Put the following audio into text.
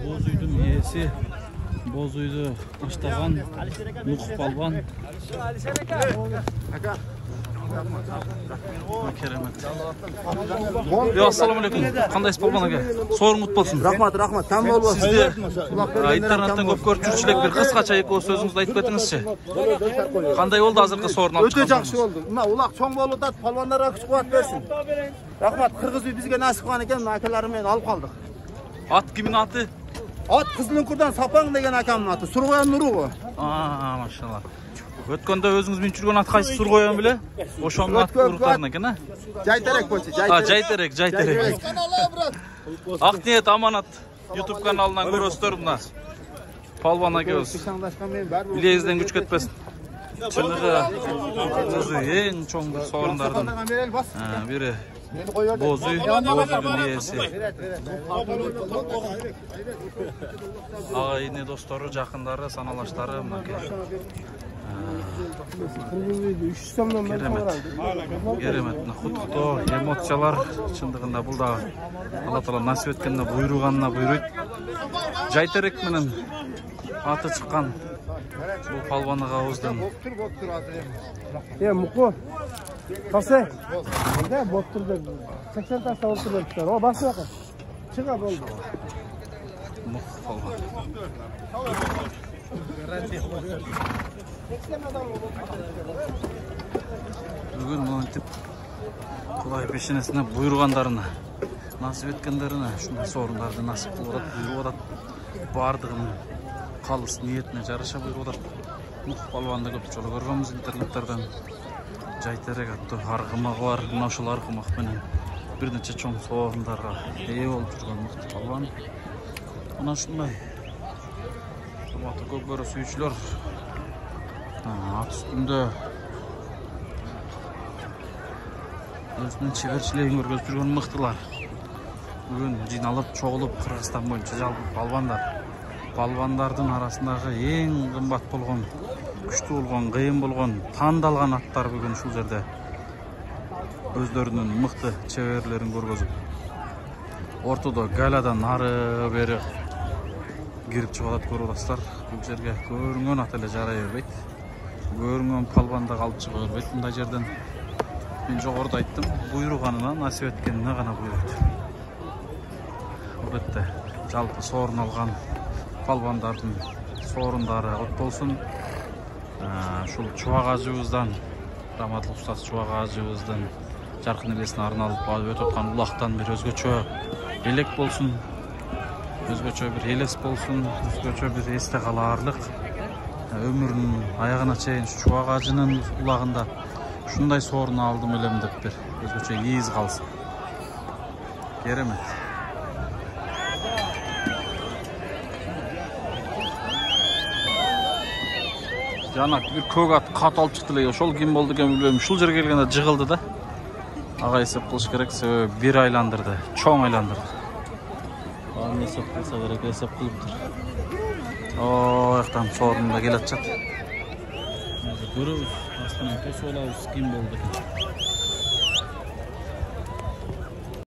Bozuydun iyisi, bozuydu Aştağan, Nuh Palvan. Keremet. Ya assalamu alaikum. Qandaysiz Palvan aka? So'ring o'tbolsin. Rahmat. Tam bo'lsin. Sizde internetdan ko'p ko'ruvchilik bir qisqacha o'z so'zingizda aytib o'tingizchi. Qanday bo'ldi hozirgi so'rni olib chiqqan? O'ta yaxshi bo'ldi. Nima, uloq cho'ng bo'lib o'tadi, palvonlarga kuch-quvvat bersin. Rahmat, Qirg'iz uy bizga nasib qilgan ekan, akalarim bilan olib qoldik. At kimning ati? At Qizilkurdan Sapang degan akamning ati, Surg'oyan Nurug'i. Maşallah. O'tganda o'zingiz minchirgan at qaysi Surg'oyan bile? O'shanning at urug'laridan ekan-a? Jayterek bo'lsa, Jayterek. Aqniyat amonat YouTube kanalından ko'rasizlar bunda. Palvon aka o'z. Bilingizdan kuch ketmasin. Chiniga o'zi eng cho'ng sovrinlardan biri. Bozuy, Bozuydun iyesi. Ağayını dostları, жақындары, саналаштары Керемет, құттықтау, эмоциялар шындығында бұл да Алла Тағала насip еткеніне бұйырғанына бұйырайды. Жайтерек менен аты шыққан бұл палваныға ауыздың. Мұқы, қасы? Онда боттырды. 80 тасқа отырдыр. О, басы бақы. Шыға болды. Мұқ палван. Бүгін мұнтіп Құдай пешенесіне бұйырғандарына, насip еткендеріне, шындай сорындарды насip қылып бұйырып бардығының қалыс ниетіне жараша бұйырып Мұқ палванды көп жолы көргенбіз интернеттерден. Жайтерек атты арғымағы бар, мұнашыл арғымақпенен бірнеше чоң соғындарға ие болып жүрген мықты палван. Мына шындай қымбатты көкбөрі сүйіншілер ат үстінде өзінің шебершілігін көргізіп жүрген мықтылар. Бүгін жиналып, чоғылып Қырғызстан бойынша жалпы палвандар. Палвандардың арасындағы ең қымбат болған, күшті болған, қиын болған, таңдалған аттар бүгін шул жерде өздерінің мықты шеберлерін көргізіп. Ортада галядан ары бері кіріп шығадат көріп бұл жерге көрінген ат әлі жарай бербейді. Көрінген палванда қалып шыға бербейді. Мұндай жерден мен жоғарыда айттым, бұйырғанына насip еткеніне ғана бұйырды. Бұл ретте жалпы сорын алған палвандардың сорындары от болсын. Шул Чуақ ажыбыздан, Раматлы ұстаз Чуақ ажыбыздан жарқын елесіне арналып өтіп отқан ұлақтан бір өзгөчө елек болсын, өзгөчө бір елес болсын, өзгөчө бір есте қаларлық өмірінің аяғына чейін Чуақ ажының ұлағында шундай сорын алдым елем деп бір өзгөчө ейіз қалсын. Керемет. Жанак bir көк ат қат алып шықты леген. Шол ким болды екен білмеймін. Шул жерге келгенде жығылды да. Аға есеп қылыш керек, себебі бір айландырды, чоң айландырды. Ағын есеп қылса керек, есеп қылып тұр. Аяқтан сорында келет жат. Көріп, астынан тосу олауыз ким болды екен.